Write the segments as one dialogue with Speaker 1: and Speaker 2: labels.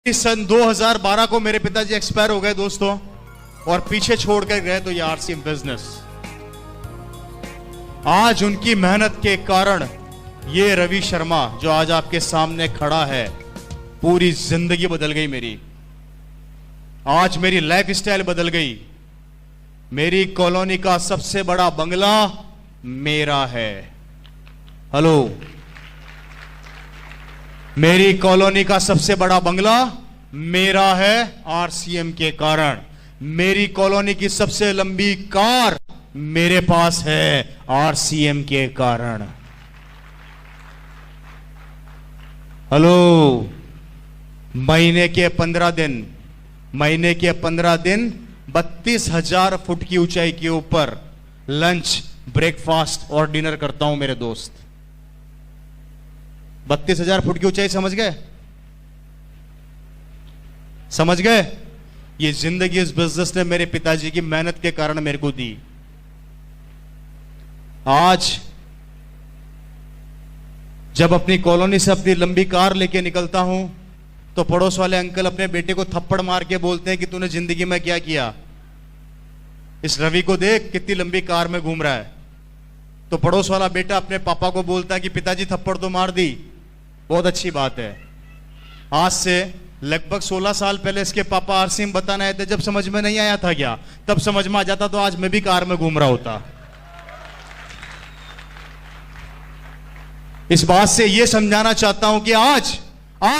Speaker 1: सन 2012 को मेरे पिताजी एक्सपायर हो गए दोस्तों, और पीछे छोड़कर गए तो ये आरसीएम बिजनेस। आज उनकी मेहनत के कारण ये रवि शर्मा जो आज आपके सामने खड़ा है, पूरी जिंदगी बदल गई मेरी। आज मेरी लाइफ स्टाइल बदल गई। मेरी कॉलोनी का सबसे बड़ा बंगला मेरा है। हेलो, मेरी कॉलोनी का सबसे बड़ा बंगला मेरा है आरसीएम के कारण। मेरी कॉलोनी की सबसे लंबी कार मेरे पास है आरसीएम के कारण। हेलो, महीने के 15 दिन 32,000 फुट की ऊंचाई के ऊपर लंच, ब्रेकफास्ट और डिनर करता हूं मेरे दोस्त। 32,000 फुट की ऊंचाई, समझ गए? समझ गए? ये जिंदगी इस बिजनेस ने मेरे पिताजी की मेहनत के कारण मेरे को दी। आज जब अपनी कॉलोनी से अपनी लंबी कार लेके निकलता हूं तो पड़ोस वाले अंकल अपने बेटे को थप्पड़ मार के बोलते हैं कि तूने जिंदगी में क्या किया, इस रवि को देख कितनी लंबी कार में घूम रहा है। तो पड़ोस वाला बेटा अपने पापा को बोलता है कि पिताजी थप्पड़ तो मार दी, बहुत अच्छी बात है। आज से लगभग 16 साल पहले इसके पापा आरसीएम बताने आए थे। जब समझ में नहीं आया था क्या, तब समझ में आ जाता तो आज मैं भी कार में घूम रहा होता। इस बात से यह समझाना चाहता हूं कि आज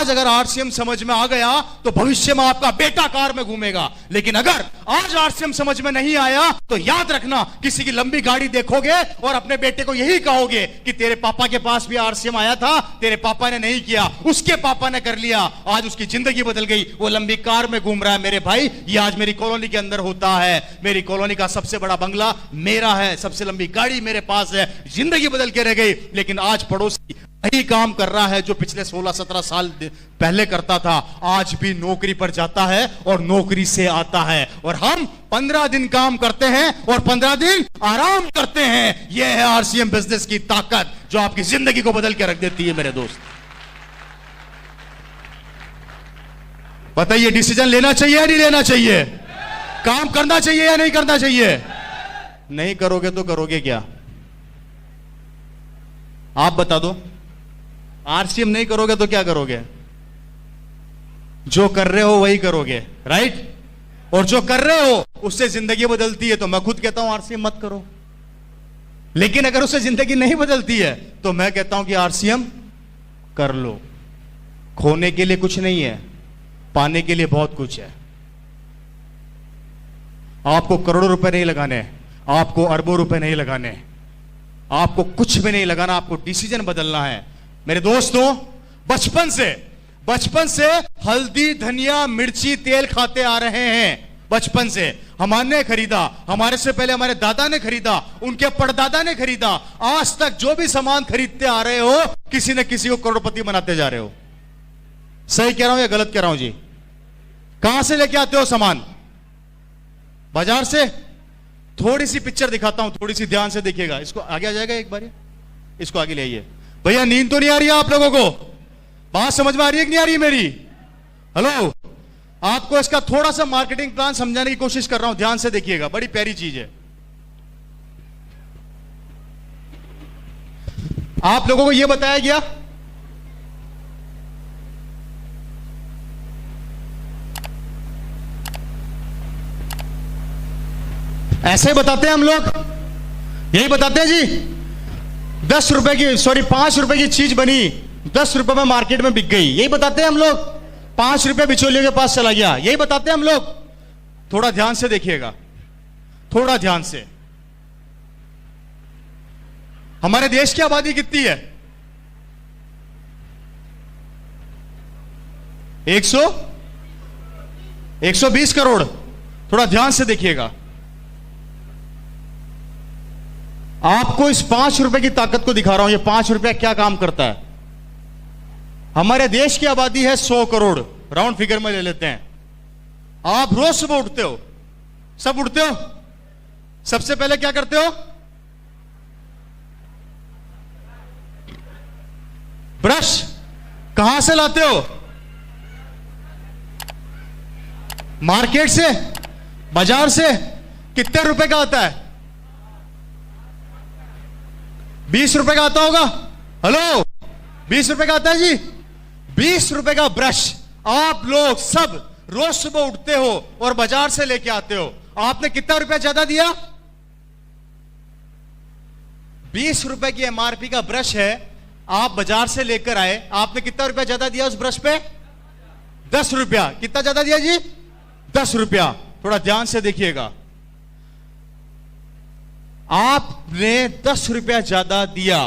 Speaker 1: अगर आरसीएम समझ में आ गया तो भविष्य में आपका बेटा कार में घूमेगा। लेकिन अगर आज आरसीएम समझ में नहीं आया तो याद रखना, किसी की लंबी गाड़ी देखोगे और अपने बेटे को यही कहोगे कि तेरे पापा के पास भी आरसीएम आया था, तेरे पापा ने नहीं किया, उसके पापा ने कर लिया, आज उसकी जिंदगी बदल गई, वो लंबी कार में घूम रहा है। मेरे भाई, ये आज मेरी कॉलोनी के अंदर होता है। मेरी कॉलोनी का सबसे बड़ा बंगला मेरा है, सबसे लंबी गाड़ी मेरे पास है, जिंदगी बदल के रह गई। लेकिन आज पड़ोसी वही काम कर रहा है जो पिछले 16-17 साल पहले करता था। आज भी नौकरी पर जाता है और नौकरी से आता है, और हम 15 दिन काम करते हैं और 15 दिन आराम करते हैं। यह है आरसीएम बिजनेस की ताकत, जो आपकी जिंदगी को बदल के रख देती है मेरे दोस्त। बताइए, डिसीजन लेना चाहिए या नहीं लेना चाहिए? काम करना चाहिए या नहीं करना चाहिए? नहीं करोगे तो करोगे क्या? आप बता दो। आरसीएम नहीं करोगे तो क्या करोगे? जो कर रहे हो वही करोगे, राइट? और जो कर रहे हो उससे जिंदगी बदलती है तो मैं खुद कहता हूं आरसीएम मत करो। लेकिन अगर उससे जिंदगी नहीं बदलती है तो मैं कहता हूं कि आरसीएम कर लो। खोने के लिए कुछ नहीं है, पाने के लिए बहुत कुछ है। आपको करोड़ों रुपए नहीं लगाने, आपको अरबों रुपए नहीं लगाने, आपको कुछ भी नहीं लगाना, आपको डिसीजन बदलना है। मेरे दोस्तों, बचपन से हल्दी, धनिया, मिर्ची, तेल खाते आ रहे हैं। बचपन से हमारे खरीदा, हमारे से पहले हमारे दादा ने खरीदा, उनके परदादा ने खरीदा। आज तक जो भी सामान खरीदते आ रहे हो, किसी न किसी को करोड़पति बनाते जा रहे हो। सही कह रहा हूं या गलत कह रहा हूं जी? कहां से लेके आते हो सामान? बाजार से। थोड़ी सी पिक्चर दिखाता हूं, थोड़ी सी ध्यान से देखिएगा। इसको आगे आ जाएगा एक बार, इसको आगे ले आइए। भैया, नींद तो नहीं आ रही है आप लोगों को? बात समझ में आ रही है कि नहीं आ रही है मेरी? हेलो, आपको इसका थोड़ा सा मार्केटिंग प्लान समझाने की कोशिश कर रहा हूं, ध्यान से देखिएगा, बड़ी प्यारी चीज है। आप लोगों को यह बताया गया ऐसे बताते हैं हम लोग, यही बताते हैं जी। 10 रुपए की, सॉरी 5 रुपए की चीज बनी, 10 रुपए में मार्केट में बिक गई, यही बताते हैं हम लोग। 5 रुपए बिचौलियों के पास चला गया, यही बताते हैं हम लोग। थोड़ा ध्यान से देखिएगा, थोड़ा ध्यान से। हमारे देश की आबादी कितनी है? 120 करोड़। थोड़ा ध्यान से देखिएगा। आपको इस 5 रुपए की ताकत को दिखा रहा हूं। ये 5 रुपया क्या काम करता है? हमारे देश की आबादी है 100 करोड़, राउंड फिगर में ले लेते हैं। आप रोज सुबह उठते हो, सब उठते हो, सबसे पहले क्या करते हो? ब्रश। कहां से लाते हो? मार्केट से, बाजार से कितने रुपए का आता है? 20 रुपए का आता होगा। हेलो, 20 रुपए का आता है जी। 20 रुपए का ब्रश आप लोग सब रोज सुबह उठते हो और बाजार से लेके आते हो। आपने कितना रुपया ज्यादा दिया? 20 रुपए की एमआरपी का ब्रश है, आप बाजार से लेकर आए, आपने कितना रुपया ज्यादा दिया उस ब्रश पे? 10 रुपया। कितना ज्यादा दिया जी? 10 रुपया। थोड़ा ध्यान से देखिएगा, आपने 10 रुपया ज्यादा दिया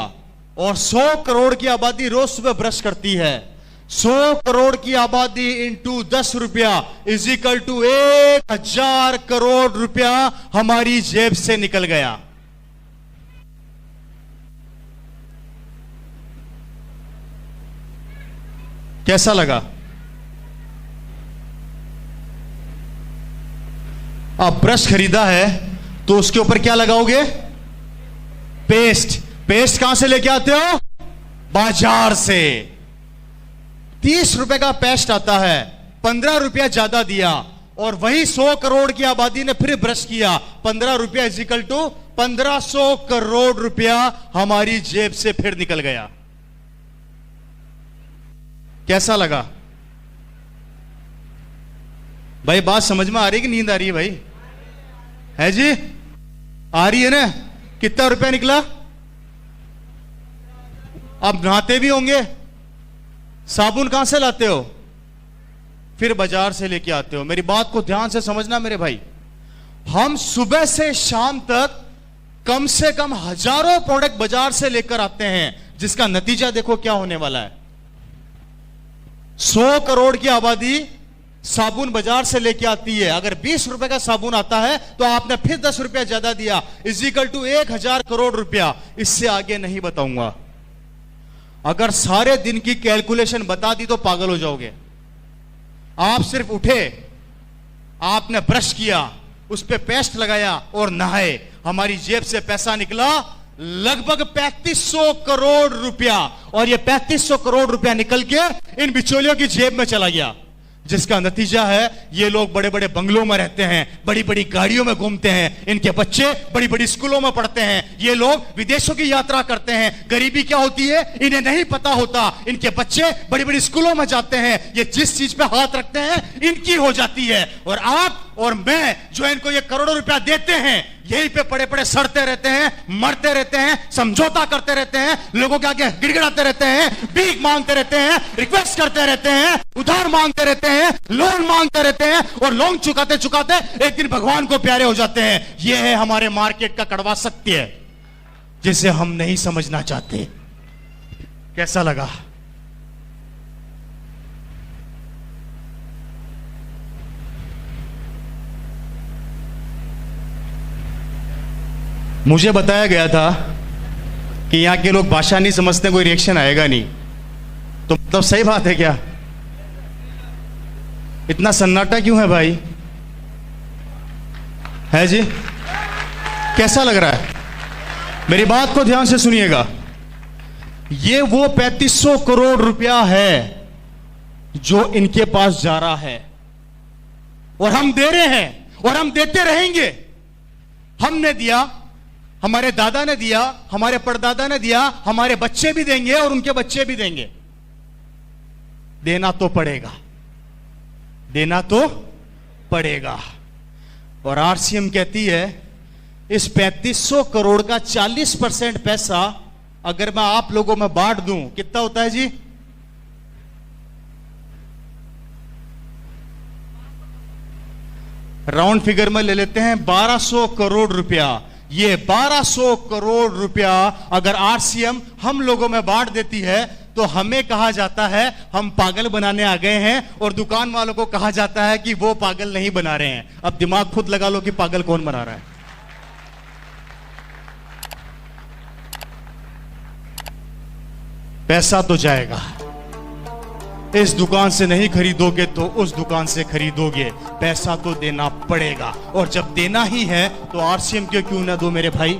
Speaker 1: और 100 करोड़ की आबादी रोज सुबह ब्रश करती है। 100 करोड़ की आबादी इंटू 10 रुपया इज इक्वल टू 1000 करोड़ रुपया हमारी जेब से निकल गया। कैसा लगा? आप ब्रश खरीदा है तो उसके ऊपर क्या लगाओगे? पेस्ट। पेस्ट कहां से लेके आते हो? बाजार से। 30 रुपए का पेस्ट आता है, 15 रुपया ज्यादा दिया और वही 100 करोड़ की आबादी ने फिर ब्रश किया। 15 रुपया इज इक्वल टू 1500 करोड़ रुपया हमारी जेब से फिर निकल गया। कैसा लगा भाई? बात समझ में आ रही है कि नींद आ रही है भाई? है जी? आ रही है ना? कितना रुपया निकला? आप नहाते भी होंगे, साबुन कहां से लाते हो? फिर बाजार से लेके आते हो। मेरी बात को ध्यान से समझना मेरे भाई, हम सुबह से शाम तक कम से कम हजारों प्रोडक्ट बाजार से लेकर आते हैं, जिसका नतीजा देखो क्या होने वाला है। 100 करोड़ की आबादी साबुन बाजार से लेके आती है। अगर 20 रुपए का साबुन आता है तो आपने फिर 10 रुपया ज्यादा दिया, इज इक्वल टू 1000 करोड़ रुपया। इससे आगे नहीं बताऊंगा। अगर सारे दिन की कैलकुलेशन बता दी तो पागल हो जाओगे। आप सिर्फ उठे, आपने ब्रश किया, उस पे पेस्ट लगाया और नहाए, हमारी जेब से पैसा निकला लगभग 3500 करोड़ रुपया। और ये 3500 करोड़ रुपया निकल के इन बिचौलियों की जेब में चला गया, जिसका नतीजा है ये लोग बड़े बड़े बंगलों में रहते हैं, बड़ी बड़ी गाड़ियों में घूमते हैं, इनके बच्चे बड़ी बड़ी स्कूलों में पढ़ते हैं, ये लोग विदेशों की यात्रा करते हैं। गरीबी क्या होती है इन्हें नहीं पता होता। इनके बच्चे बड़ी बड़ी स्कूलों में जाते हैं, ये जिस चीज पे हाथ रखते हैं इनकी हो जाती है। और आप और मैं जो इनको ये करोड़ों रुपया देते हैं, यहीं पे पड़े पड़े सड़ते रहते हैं, मरते रहते हैं, समझौता करते रहते हैं, लोगों के आगे गिड़गिड़ाते रहते हैं, भीख मांगते रहते हैं, रिक्वेस्ट करते रहते हैं, उधार मांगते रहते हैं, लोन मांगते रहते हैं और लोन चुकाते चुकाते एक दिन भगवान को प्यारे हो जाते हैं। यह है हमारे मार्केट का कड़वा सत्य, जिसे हम नहीं समझना चाहते। कैसा लगा? मुझे बताया गया था कि यहां के लोग भाषा नहीं समझते, कोई रिएक्शन आएगा नहीं, तो मतलब सही बात है क्या? इतना सन्नाटा क्यों है भाई? है जी? कैसा लग रहा है? मेरी बात को ध्यान से सुनिएगा। ये वो 3500 करोड़ रुपया है जो इनके पास जा रहा है और हम दे रहे हैं और हम देते रहेंगे। हमने दिया, हमारे दादा ने दिया, हमारे परदादा ने दिया, हमारे बच्चे भी देंगे और उनके बच्चे भी देंगे। देना तो पड़ेगा, देना तो पड़ेगा। और आरसीएम कहती है इस 3500 करोड़ का 40% पैसा अगर मैं आप लोगों में बांट दूं, कितना होता है जी? राउंड फिगर में ले लेते हैं 1200 करोड़ रुपया। ये 1200 करोड़ रुपया अगर आरसीएम हम लोगों में बांट देती है तो हमें कहा जाता है हम पागल बनाने आ गए हैं, और दुकान वालों को कहा जाता है कि वो पागल नहीं बना रहे हैं। अब दिमाग खुद लगा लो कि पागल कौन बना रहा है। पैसा तो जाएगा, इस दुकान से नहीं खरीदोगे तो उस दुकान से खरीदोगे, पैसा तो देना पड़ेगा। और जब देना ही है तो आरसीएम क्यों ना दो मेरे भाई?